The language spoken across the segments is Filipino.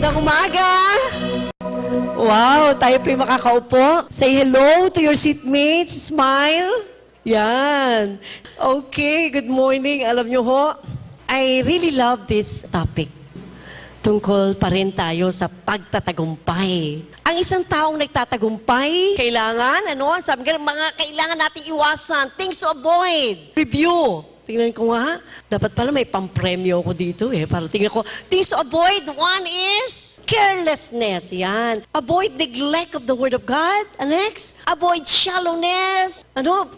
Magandang umaga! Wow, tayo po'y makakaupo. Say hello to your seatmates. Smile. Yan. Okay, good morning. Alam nyo ho, I really love this topic. Tungkol pa rin tayo sa pagtatagumpay. Ang isang taong nagtatagumpay, kailangan, sabi nga, mga kailangan nating iwasan, things to avoid. Review. Tingnan ko nga, dapat pala may pampremyo ko dito para tingnan ko, things to avoid, one is carelessness. Yan. Avoid neglect of the Word of God. And next, avoid shallowness.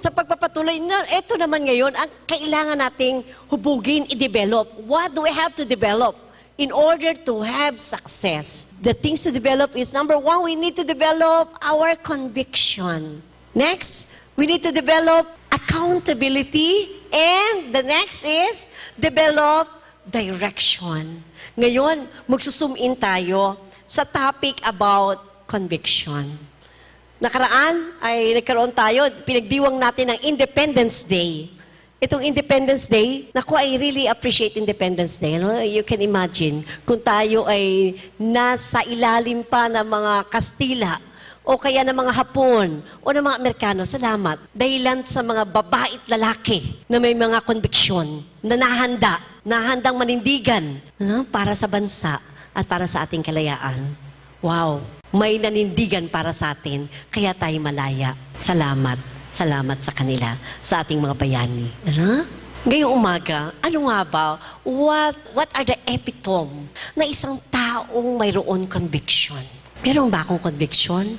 Sa pagpapatuloy na, ito naman ngayon, ang kailangan nating hubugin, i-develop. What do we have to develop in order to have success? The things to develop is, number one, we need to develop our conviction. Next, we need to develop accountability. And the next is, develop direction. Ngayon, magsusum in tayo sa topic about conviction. Nakaraan ay nagkaroon tayo, pinagdiwang natin ng Independence Day. Itong Independence Day, naku, I really appreciate Independence Day. You can imagine, kung tayo ay nasa ilalim pa ng mga Kastila, o kaya ng mga Hapon, o ng mga Amerikano, salamat. Dahilan sa mga babae at lalaki na may mga konbiksyon, na nahandang manindigan para sa bansa at para sa ating kalayaan. Wow, may nanindigan para sa atin, kaya tayo malaya. Salamat. Salamat sa kanila, sa ating mga bayani. Ngayong umaga, ano nga ba, what are the epitome na isang taong mayroon conviction? Meron ba akong conviction?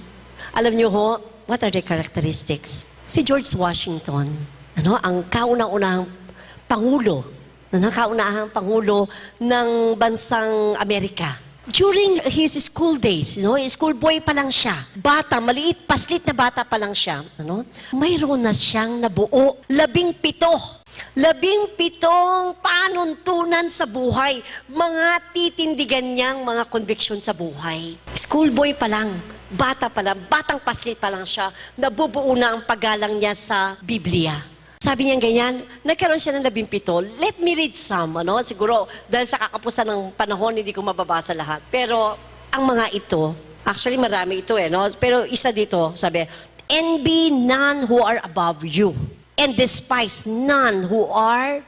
Alam niyo ho, what are the characteristics? Si George Washington, ang kaunang-unahang pangulo, pangulo ng bansang Amerika. During his school days, school boy pa lang siya. Bata, maliit, paslit na bata pa lang siya. Mayroon na siyang nabuo. 17 panuntunan sa buhay. Mga titindigan niyang mga conviction sa buhay. Schoolboy pa lang, bata pa lang, batang paslit pa lang siya, nabubuo na ang paggalang niya sa Biblia. Sabi niya ganyan, nagkaroon siya ng 17. Let me read some, siguro dahil sa kakapusan ng panahon, hindi ko mababasa lahat. Pero ang mga ito, actually marami ito pero isa dito, sabi, envy none who are above you, and despise none who are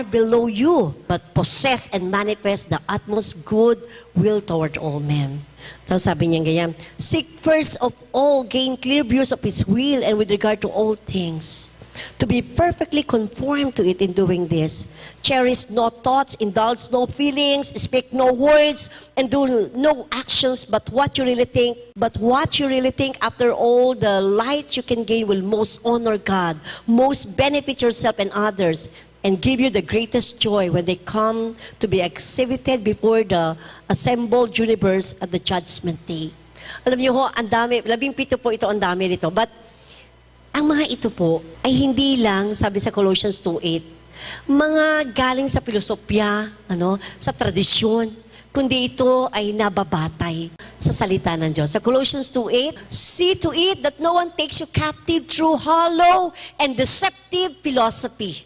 below you, but possess and manifest the utmost good will toward all men. So sabi niya ganyan, seek first of all, gain clear views of His will and with regard to all things, to be perfectly conformed to it in doing this. Cherish no thoughts, indulge no feelings, speak no words, and do no actions but what you really think. But what you really think, after all, the light you can gain will most honor God, most benefit yourself and others, and give you the greatest joy when they come to be exhibited before the assembled universe at the judgment day. Alam niyo ho, ang dami, 17 po ito, ang dami nito. But ang mga ito po ay hindi lang, sabi sa Colossians 2:8, mga galing sa filosofya, sa tradisyon, kundi ito ay nababatay sa salita ng Diyos. Sa Colossians 2:8, see to it that no one takes you captive through hollow and deceptive philosophy,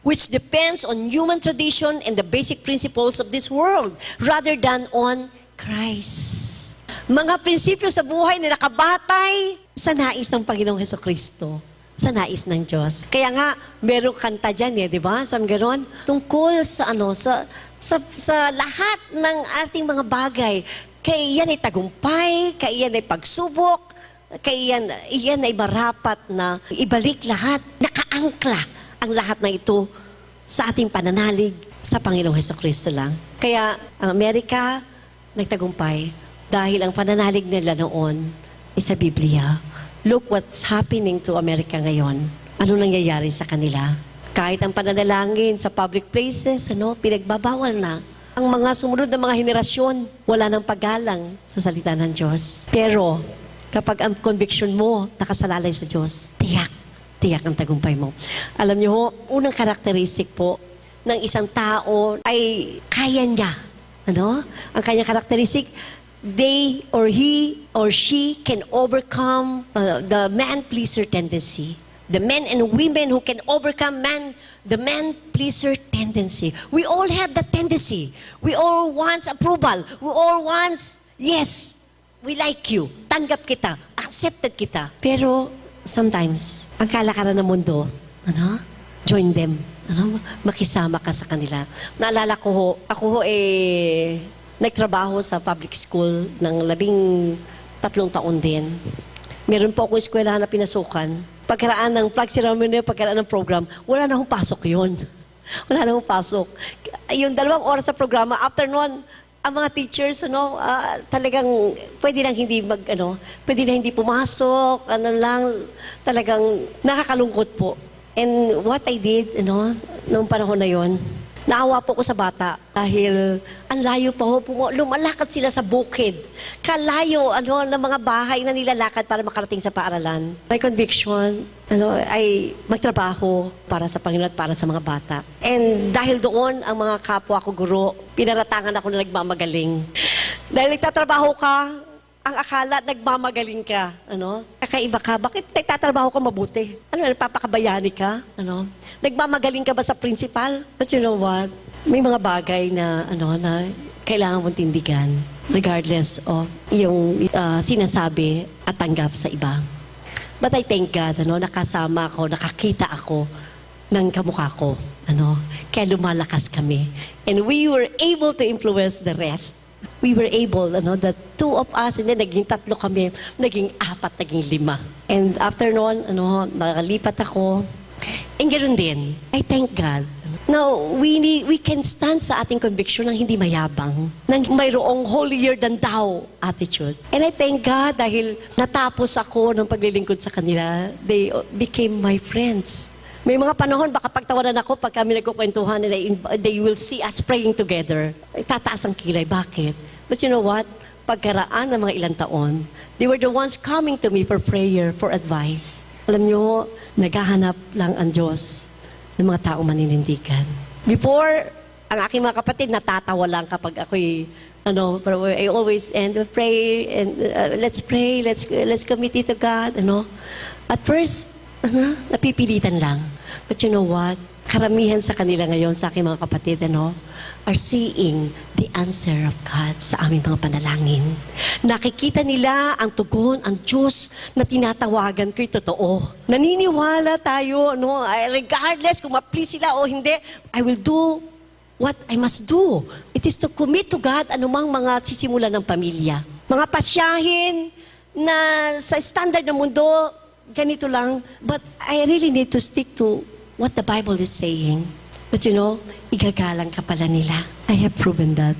which depends on human tradition and the basic principles of this world, rather than on Christ. Mga prinsipyo sa buhay na nakabatay sa nais ng Panginoong Hesukristo, sa nais ng Diyos. Kaya nga, merong kanta dyan di ba? Sabi gano'n, tungkol sa sa lahat ng ating mga bagay. Kaya yan ay tagumpay, kaya yan ay pagsubok, kaya yan ay marapat na ibalik lahat, nakaangkla ang lahat na ito sa ating pananalig sa Panginoong Hesukristo lang. Kaya ang Amerika nagtagumpay dahil ang pananalig nila noon ay sa Biblia. Look what's happening to America ngayon. Ano nangyayari sa kanila? Kahit ang pananalangin sa public places, pinagbabawal na. Ang mga sumunod na mga henerasyon, wala nang paggalang sa salita ng Diyos. Pero, kapag ang conviction mo nakasalalay sa Diyos, tiyak ang tagumpay mo. Alam niyo ho, unang karakteristik po ng isang tao ay kaya niya. Ang kanyang karakteristik, they or he or she can overcome the man-pleaser tendency. The men and women who can overcome the man-pleaser tendency. We all have that tendency. We all want approval. We all want, yes, we like you. Tanggap kita. Accepted kita. Pero sometimes, ang kalakaran ng mundo, join them. Makisama ka sa kanila. Naalala ko ho, ako ho nagtrabaho sa public school ng 13 taon din. Meron po akong eskwelahan na pinasukan. Pagkaraan ng flag ceremony, pagkaraan ng program, wala na akong pasok yun. Wala na akong pasok. Yung 2 oras sa programa, after noon, ang mga teachers, talagang pwede lang hindi pumasok, talagang nakakalungkot po. And what I did, noong panahon na yon, naawa po ko sa bata dahil ang layo pa ho, lumalakad sila sa bukid. Kalayo ng mga bahay na nilalakad para makarating sa paaralan. My conviction ay magtrabaho para sa Panginoon at para sa mga bata. And dahil doon, ang mga kapwa ko guro, pinaratangan ako na nagmamagaling. Dahil nagtatrabaho ka, ang akala, nagmamagaling ka. Kakaiba ka. Bakit nagtatrabaho ka mabuti? Napapakabayani ka? Nagmamagaling ka ba sa principal? But you know what? May mga bagay na, na kailangan mong tindigan regardless of yung sinasabi at tanggap sa iba. But I thank God, nakasama ako, nakakita ako ng kamukha ko. Kaya lumalakas kami. And we were able to influence the rest. We were able, the 2 of us, and then naging 3 kami, naging 4, naging 5. And after noon, nakalipat ako. And ganoon din, I thank God. Now, we can stand sa ating conviction ng hindi mayabang, ng mayroong holier than thou attitude. And I thank God dahil natapos ako ng paglilingkod sa kanila, they became my friends. May mga panahon, baka pagtawanan ako pag kami nagkukwentuhan nila, they will see us praying together. Tataas ang kilay. Bakit? But you know what? Pagkaraan ng mga ilang taon, they were the ones coming to me for prayer, for advice. Alam nyo, naghahanap lang ang Diyos ng mga tao maninindigan. Before, ang aking mga kapatid, natatawa lang kapag ako'y, pero I always end with prayer, and let's pray, let's commit it to God, At first, napipilitan lang. But you know what? Karamihan sa kanila ngayon, sa aking mga kapatid, are seeing the answer of God sa aming mga panalangin. Nakikita nila ang tugon, ang Diyos na tinatawagan ko'y totoo. Naniniwala tayo, regardless kung ma-please sila o hindi, I will do what I must do. It is to commit to God anumang mga sisimulan ng pamilya. Mga pasyahin na sa standard ng mundo, ganito lang, but I really need to stick to what the Bible is saying. But igagalang ka pala nila. I have proven that,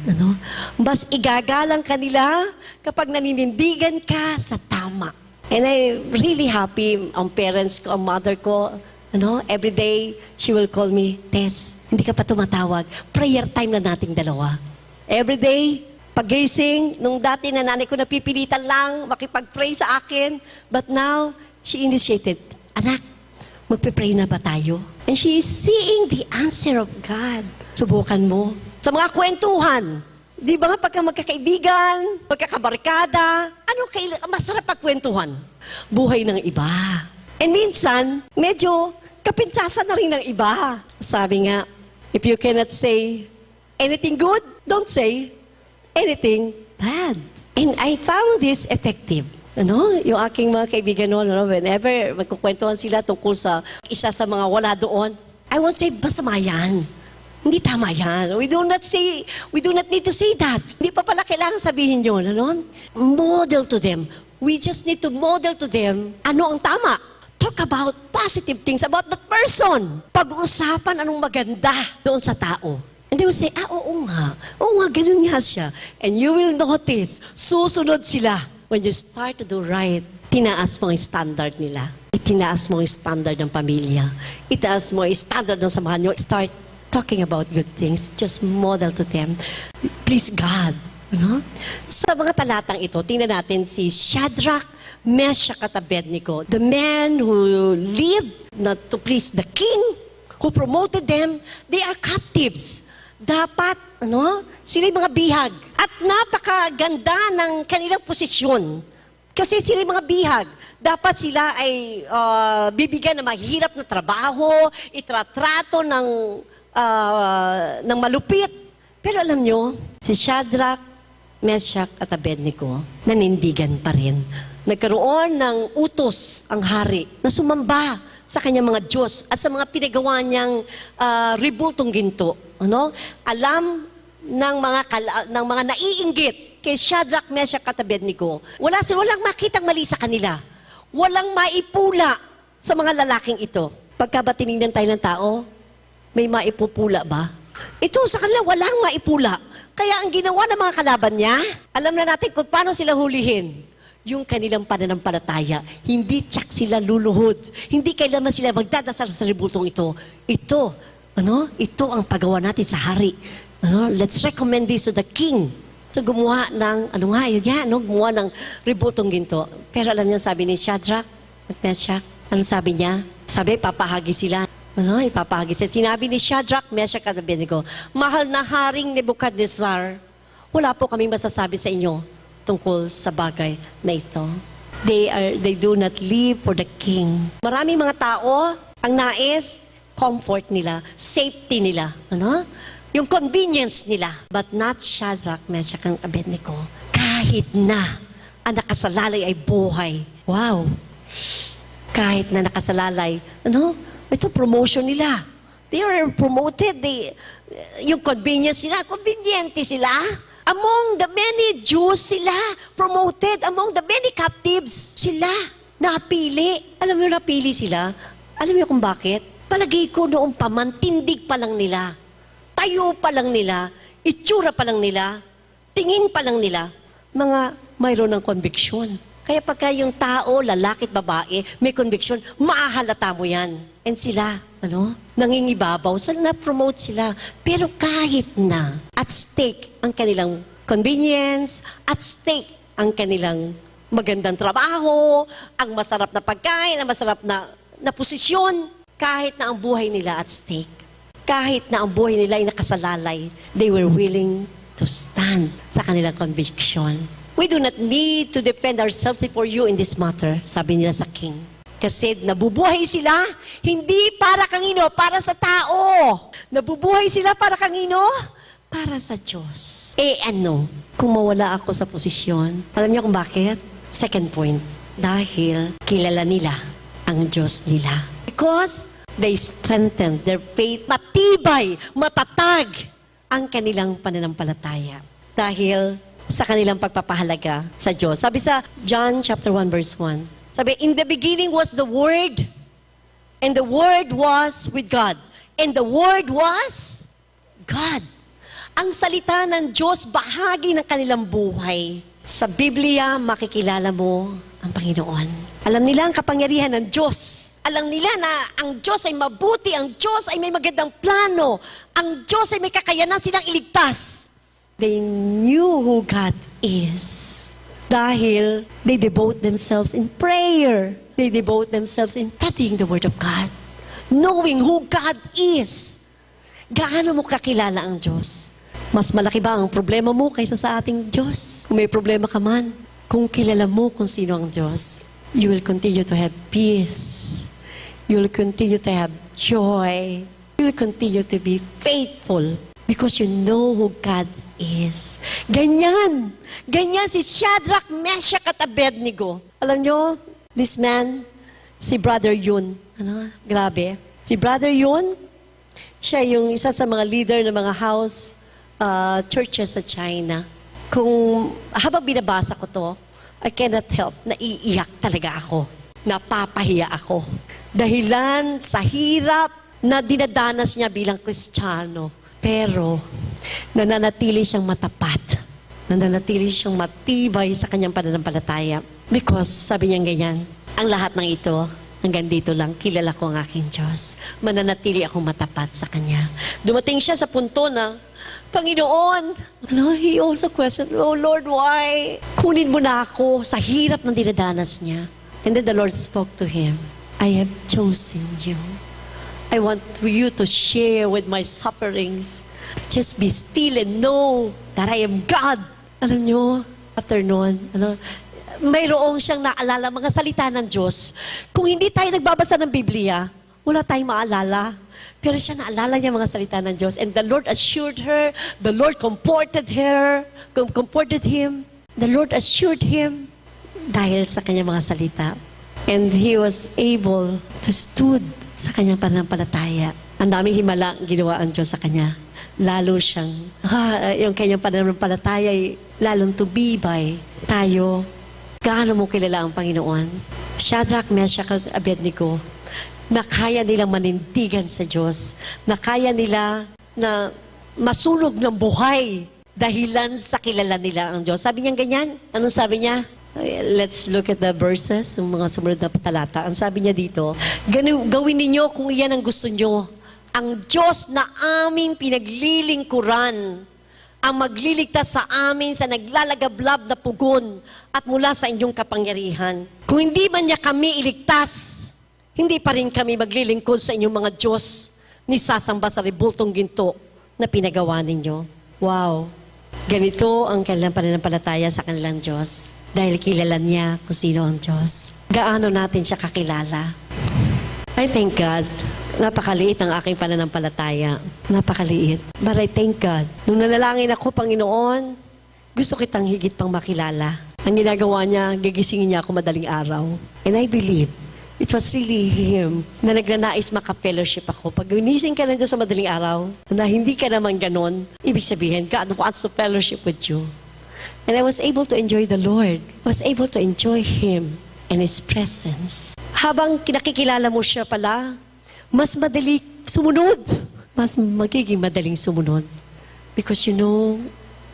Mas igagalang ka nila kapag naninindigan ka sa tama. And I'm really happy, ang parents ko, ang mother ko, every day, she will call me, Tess, hindi ka pa tumatawag. Prayer time na nating dalawa. Every day, pag-gising, nung dati na nanay ko napipilitan lang makipag-pray sa akin, but now, she initiated, anak, magpe-pray na ba tayo? And she is seeing the answer of God. Subukan mo. Sa mga kwentuhan, di ba nga pagka magkakaibigan, magkakabarkada, masarap pagkwentuhan? Buhay ng iba. And minsan, medyo kapintasan na rin ng iba. Sabi nga, if you cannot say anything good, don't say anything bad. And I found this effective. Yung aking mga kaibigan whenever magkukwentuhan sila tungkol sa isa sa mga wala doon, I won't say, masama yan. Hindi tama yan. We do not need to say that. Hindi pa pala kailangan sabihin yun, Model to them. We just need to model to them ano ang tama. Talk about positive things about that person. Pag-uusapan anong maganda doon sa tao. And they will say, oo nga, ganun nga siya. And you will notice, susunod sila. When you start to do right, tinaas mo ang standard nila. Itinaas mo ang standard ng pamilya. Itaas mo ang standard ng samahan nyo. Start talking about good things. Just model to them. Please God. Sa mga talatang ito, tingnan natin si Shadrach, Meshach at Abednego. The men who lived not to please the king, who promoted them, they are captives. Dapat, sila yung mga bihag. At napakaganda ng kanilang posisyon. Kasi sila yung mga bihag. Dapat sila ay bibigyan ng mahirap na trabaho, itratrato ng malupit. Pero alam nyo, si Shadrach, Meshach at Abednego, nanindigan pa rin. Nagkaroon ng utos ang hari na sumamba sa kanyang mga Diyos at sa mga pinagawa niyang ribultong ginto. Ano? Alam ng mga naiinggit kay Shadrach, Meshach at Abednego, walang makitang mali sa kanila. Walang maipula sa mga lalaking ito. Pagka ba tinignan tayo ng tao, may maipupula ba? Ito sa kanila, walang maipula. Kaya ang ginawa ng mga kalaban niya, alam na natin kung paano sila hulihin. Yung kanilang pananampalataya, hindi tsak sila luluhod. Hindi kailangan sila magdadasal sa ribultong ito. Ito ang paggawa natin sa hari. Let's recommend this to the king. So gumawa ng, gumawa ng ribultong ginto. Pero alam niyo, sabi ni Shadrach at Meshach, anong sabi niya? Sabi, papahagi sila. Ipapahagi sila. Sinabi ni Shadrach, Meshach at Abednego, mahal na Haring Nebuchadnezzar, wala po kami masasabi sa inyo tungkol sa bagay na ito. They do not live for the king. Maraming mga tao, ang nais, comfort nila, safety nila. Yung convenience nila. But not Shadrach, Meshach, and Abednego. Kahit na ang nakasalalay ay buhay. Wow! Kahit na nakasalalay, ito promotion nila. They are promoted. Yung convenience nila, conveniente sila. Among the many Jews, sila promoted. Among the many captives, sila napili. Alam niyo, napili sila? Alam niyo kung bakit? Palagay ko noong pamantindig pa lang nila. Tayo pa lang nila, itsura pa lang nila, tingin pa lang nila, mayroon ng conviction. Kaya pagka yung tao, lalaki at babae, may conviction, maahalata mo yan. And sila, nangingibabaw, na-promote sila. Pero kahit na, at stake ang kanilang convenience, at stake ang kanilang magandang trabaho, ang masarap na pagkain, ang masarap na posisyon, kahit na ang buhay nila at stake. Kahit na ang buhay nila ay nakasalalay, they were willing to stand sa kanilang conviction. We do not need to defend ourselves before you in this matter, sabi nila sa king. Kasi nabubuhay sila, hindi para kanino, para sa tao. Nabubuhay sila para kanino? Para sa Diyos. Kung mawala ako sa posisyon, alam niyo kung bakit? Second point, dahil kilala nila ang Diyos nila. Because they strengthened their faith. Matibay, matatag ang kanilang pananampalataya. Dahil sa kanilang pagpapahalaga sa Diyos. Sabi sa John chapter 1 verse 1. Sabi, in the beginning was the Word, and the Word was with God. And the Word was God. Ang salita ng Diyos, bahagi ng kanilang buhay. Sa Biblia, makikilala mo ang Panginoon. Alam nila ang kapangyarihan ng Diyos. Alam nila na ang Diyos ay mabuti, ang Diyos ay may magandang plano, ang Diyos ay may kakayanan silang iligtas. They knew who God is. Dahil they devote themselves in prayer. They devote themselves in studying the Word of God. Knowing who God is. Gaano mo kakilala ang Diyos? Mas malaki ba ang problema mo kaysa sa ating Diyos? Kung may problema ka man, kung kilala mo kung sino ang Diyos, you will continue to have peace. You will continue to have joy. You will continue to be faithful because you know who God is. Ganyan. Ganyan si Shadrach, Meshach at Abednego. Alam nyo, this man, si Brother Yun. Grabe. Si Brother Yun, siya yung isa sa mga leader ng mga house churches sa China. Kung habang binabasa ko to, I cannot help na iiyak talaga ako. Napapahiya ako. Dahilan sa hirap na dinadanas niya bilang Kristiyano. Pero, nananatili siyang matapat. Nananatili siyang matibay sa kanyang pananampalataya. Because, sabi niya ganyan, ang lahat ng ito, hanggang dito lang, kilala ko ang aking Diyos. Mananatili akong matapat sa Kanya. Dumating siya sa punto na, Panginoon, he also questioned, oh Lord, why? Kunin mo na ako sa hirap ng dinadanas niya. And then the Lord spoke to him, I have chosen you. I want you to share with my sufferings. Just be still and know that I am God. Alam nyo, after noon, mayroong siyang naalala mga salita ng Diyos. Kung hindi tayo nagbabasa ng Biblia, wala tayong maalala. Pero siya naalala niya mga salita ng Diyos. And the Lord assured her, the Lord comforted him, the Lord assured him dahil sa kanyang mga salita. And he was able to stood sa kanyang pananampalataya. Ang daming himala ang ginawa ang Diyos sa kanya. Lalo siyang, yung kanyang pananampalataya ay lalong tumibay. Tayo, gaano mo kilala ang Panginoon? Shadrach, Meshach, at Abednego, na kaya nilang manindigan sa Diyos, na kaya nila na masunog ng buhay dahilan sa kilala nila ang Diyos. Sabi niya ganyan. Anong sabi niya? Let's look at the verses, yung mga sumunod na talata. Ang sabi niya dito, gawin ninyo kung iyan ang gusto nyo. Ang Diyos na aming pinaglilingkuran, ang magliligtas sa amin sa naglalagablab na pugon at mula sa inyong kapangyarihan. Kung hindi man niya kami iligtas, hindi pa rin kami maglilingkod sa inyong mga Diyos ni sasamba sa rebultong ginto na pinagawa ninyo. Wow! Ganito ang kanilang pananampalataya sa kanilang Diyos. Dahil kilala niya kung sino ang Diyos. Gaano natin siya kakilala? I thank God. Napakaliit ang aking pananampalataya. Napakaliit. But I thank God. Nung nanalangin ako, Panginoon, gusto kitang higit pang makilala. Ang ginagawa niya, gigisingin niya ako madaling araw. And I believe, it was really Him na nagnanais maka-fellowship ako. Pag gunising ka nandiyan sa madaling araw, na hindi ka naman ganon, ibig sabihin, God wants to fellowship with you. And I was able to enjoy the Lord. I was able to enjoy Him and His presence. Habang kinakikilala mo siya pala, mas madali sumunod. Mas magiging madaling sumunod. Because you know,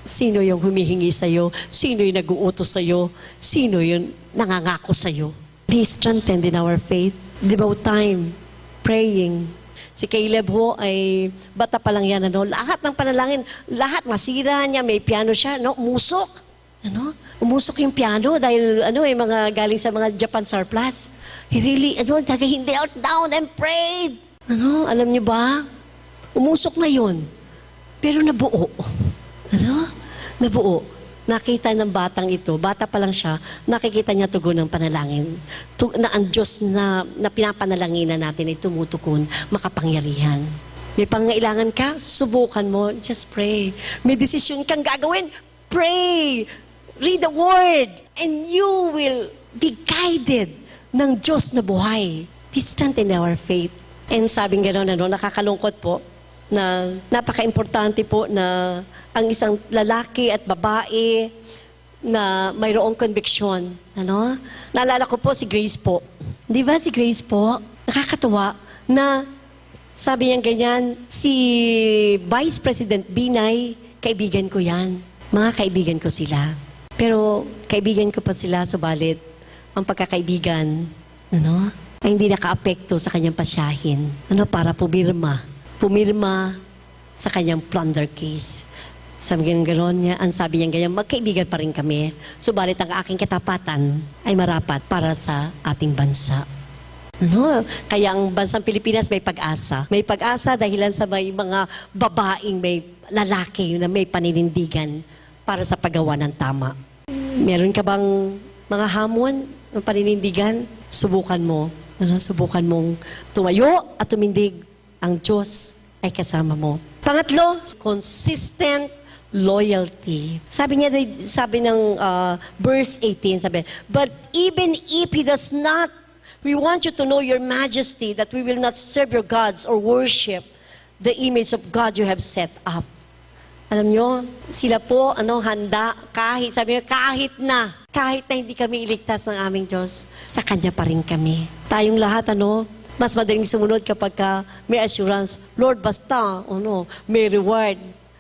sino yung humihingi sa'yo, sino yung nag-uutos sa'yo, sino yung nangangako sa'yo. Be strengthened in our faith. Devote time, praying. Si Caleb ho ay bata pa lang yan, ano? Lahat ng panalangin, lahat masira niya, may piano siya, no? Umusok. Ano? Umusok yung piano dahil mga galing sa mga Japan surplus. He really, he knelt down and prayed. Alam niyo ba? Umusok na yun. Pero nabuo. Nabuo. Nakita ng batang ito, bata pa lang siya, nakikita niya tugon ng panalangin. Na ang Diyos na pinapanalangin natin ay tumutukon, makapangyarihan. May pangailangan ka, subukan mo, just pray. May desisyon kang gagawin, pray. Read the Word, and you will be guided ng Diyos na buhay. Be strengthened in our faith. And sabing gano'n, nakakalungkot po, na napaka-importante po na ang isang lalaki at babae na mayroong conviction. Naalala ko po si Grace po. Di ba si Grace po? Nakakatuwa na sabi niya ganyan, si Vice President Binay, kaibigan ko yan. Mga kaibigan ko sila. Pero kaibigan ko pa sila, subalit ang pagkakaibigan, ay hindi naka-apekto sa kanyang pasyahin. Para pumirma sa kanyang plunder case. Sabi niya gano'n niya, ang sabi niya ganyan, magkaibigan pa rin kami. Subalit ang aking katapatan ay marapat para sa ating bansa. Kaya ang bansang Pilipinas may pag-asa. May pag-asa dahilan sa may mga babaeng may lalaki na may paninindigan para sa paggawa ng tama. Meron ka bang mga hamon ng paninindigan? Subukan mo. Subukan mong tumayo at tumindig. Ang Diyos ay kasama mo. Pangatlo, consistent loyalty. Sabi ng verse 18, sabi, but even if He does not, we want you to know your majesty, that we will not serve your gods or worship the image of God you have set up. Alam nyo, sila po, handa, sabi nyo, kahit na hindi kami iligtas ng aming Diyos, sa Kanya pa rin kami. Tayong lahat, mas madaling sumunod kapag may assurance, Lord, basta, may reward.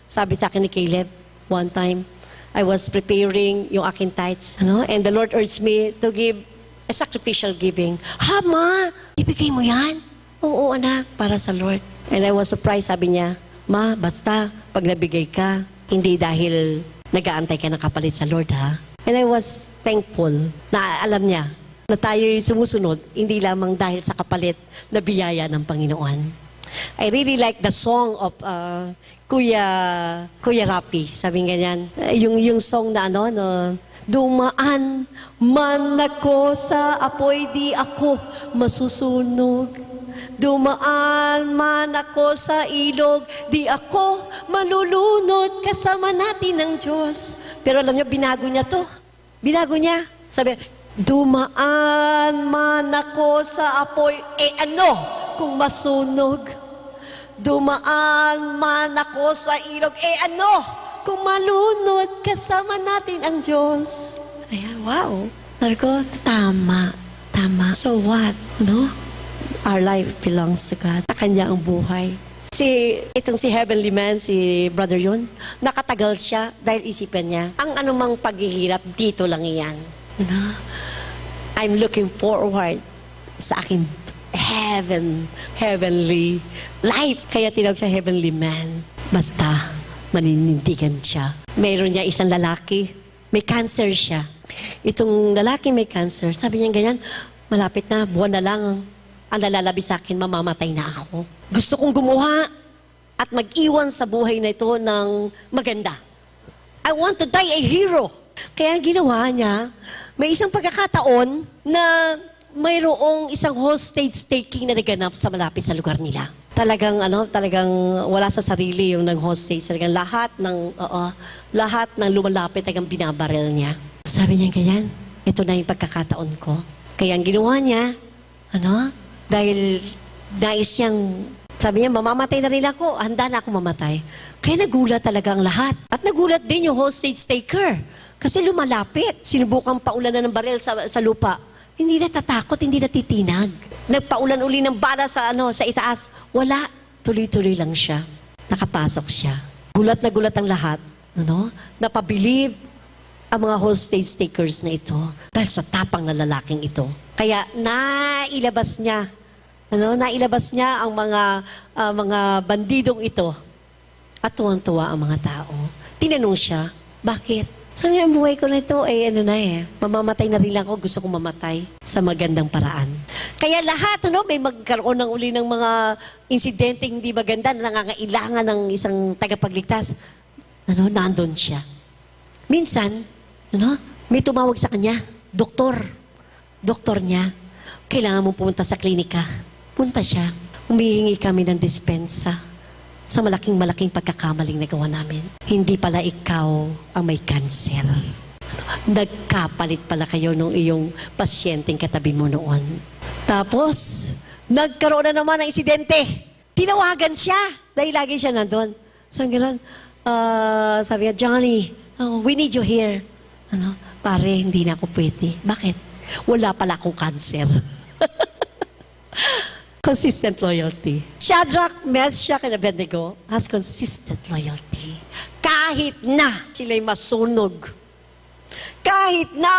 Sabi sa akin ni Caleb, one time, I was preparing yung aking tithes, and the Lord urged me to give a sacrificial giving. Ha, Ma? Ibigay mo yan? Oo, anak, para sa Lord. And I was surprised, sabi niya, Ma, basta, pag nabigay ka, hindi dahil nag-aantay ka ng kapalit sa Lord, ha? And I was thankful na alam niya na tayo'y sumusunod, hindi lamang dahil sa kapalit na biyaya ng Panginoon. I really like the song of Kuya Rapi. Sabi ganyan, yung song na Dumaan man ako sa apoy, di ako masusunog. Dumaan man ako sa ilog, di ako malulunod, kasama natin ng Diyos. Pero alam niyo, binago niya to. Binago niya. Sabi, dumaan man ako sa apoy, ano kung masunog? Dumaan man ako sa ilog, ano kung malunod, kasama natin ang Diyos. Ayan, wow. Sabi ko, tama. Tama. So what? No? Our life belongs to God. Sa Kanya ang buhay. Itong si Heavenly Man, si Brother yun, nakatagal siya dahil isipan niya, ang anumang paghihirap, dito lang yan. No? I'm looking forward sa aking heavenly life. Kaya tinawag siya Heavenly Man. Basta, maninindigan siya. Mayroon niya isang lalaki, may cancer siya. Itong lalaki may cancer, sabi niya ganyan, malapit na, buwan na lang ang lalalabi sa akin, mamamatay na ako. Gusto kong gumawa at mag-iwan sa buhay na ito ng maganda. I want to die a hero. Kaya ginawa niya, may isang pagkakataon na mayroong isang hostage taking na naganap sa malapit sa lugar nila. Talagang wala sa sarili yung nag-hostage. Talagang lahat ng lumalapit talagang binabaril niya. Sabi niya ganyan, ito na yung pagkakataon ko. Kaya ang ginawa niya, dahil nais niyang, sabi niya, mamamatay na rin ako, handa na ako mamatay. Kaya nagulat talaga ang lahat. At nagulat din yung hostage taker. Kasi lumalapit, sinubukang paulanan ng baril sa lupa. Hindi natatakot, hindi natitinag. Nagpaulan uli ng bala sa itaas. Wala. Tuloy-tuloy lang siya. Nakapasok siya. Gulat na gulat ang lahat. Napabilib ang mga hostage takers na ito dahil sa tapang na lalaking ito. Kaya nailabas niya ang mga bandidong ito at tuwang-tuwa ang mga tao. Tinanong siya, bakit? Sabi niya, ang buhay ko na ito, mamamatay na rin lang ako, gusto kong mamatay sa magandang paraan. Kaya lahat, may magkaroon ng uli ng mga insidenteng hindi maganda na nangangailangan ng isang tagapagligtas. Nandun siya. Minsan, may tumawag sa kanya, doktor niya, kailangan mong pumunta sa klinika. Punta siya, humihingi kami ng dispensa sa malaking pagkakamaling nagawa namin. Hindi pala ikaw ang may cancer. Nagkapalit pala kayo nung iyong pasyenteng katabi mo noon. Tapos, nagkaroon na naman ng insidente. Tinawagan siya dahil lagi siya nandun. Sabi niya, Johnny, we need you here. Pare, hindi na ako pwede. Bakit? Wala pala akong cancer. Consistent loyalty. Shadrach, Meshach, and Abednego has consistent loyalty. Kahit na sila'y masunog, kahit na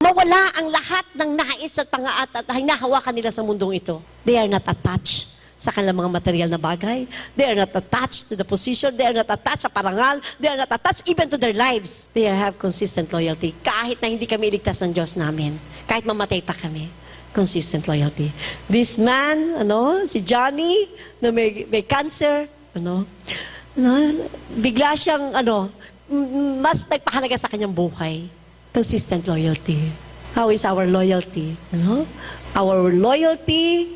mawala ang lahat ng nais at pangaat at hinahawakan nila sa mundong ito, they are not attached sa kanilang mga material na bagay. They are not attached to the position. They are not attached sa parangal. They are not attached even to their lives. They have consistent loyalty. Kahit na hindi kami iligtas ng Diyos namin, kahit mamatay pa kami, consistent loyalty. This man, si Johnny, na may cancer, bigla siyang, mas nagpahalaga sa kanyang buhay. Consistent loyalty. How is our loyalty? Our loyalty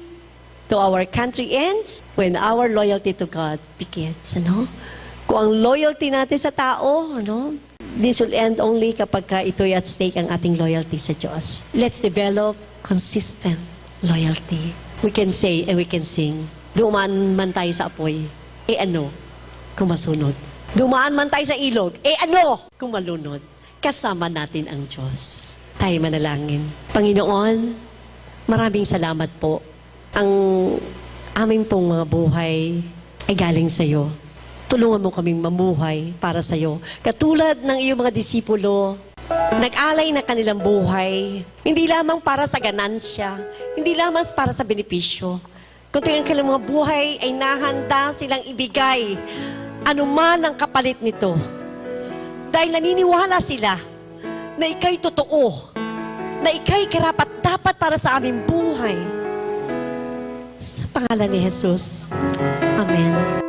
to our country ends when our loyalty to God begins. Kung ang loyalty natin sa tao, this will end only kapag ito'y at stake ang ating loyalty sa Diyos. Let's develop consistent loyalty. We can say and we can sing, dumaan man tayo sa apoy, kung masunog. Dumaan man tayo sa ilog, kung malunod. Kasama natin ang Diyos. Tayo manalangin. Panginoon, maraming salamat po. Ang aming pong mga buhay ay galing sa iyo. Tulungan mo kaming mamuhay para sa iyo. Katulad ng iyong mga disipulo, nag-alay na kanilang buhay, hindi lamang para sa ganansya, hindi lamang para sa benepisyo. Kundi ang kanilang mga buhay ay nahanda silang ibigay anuman ang kapalit nito. Dahil naniniwala sila na ika'y totoo, na ika'y karapat-dapat para sa aming buhay. Sa pangalan ni Jesus. Amen.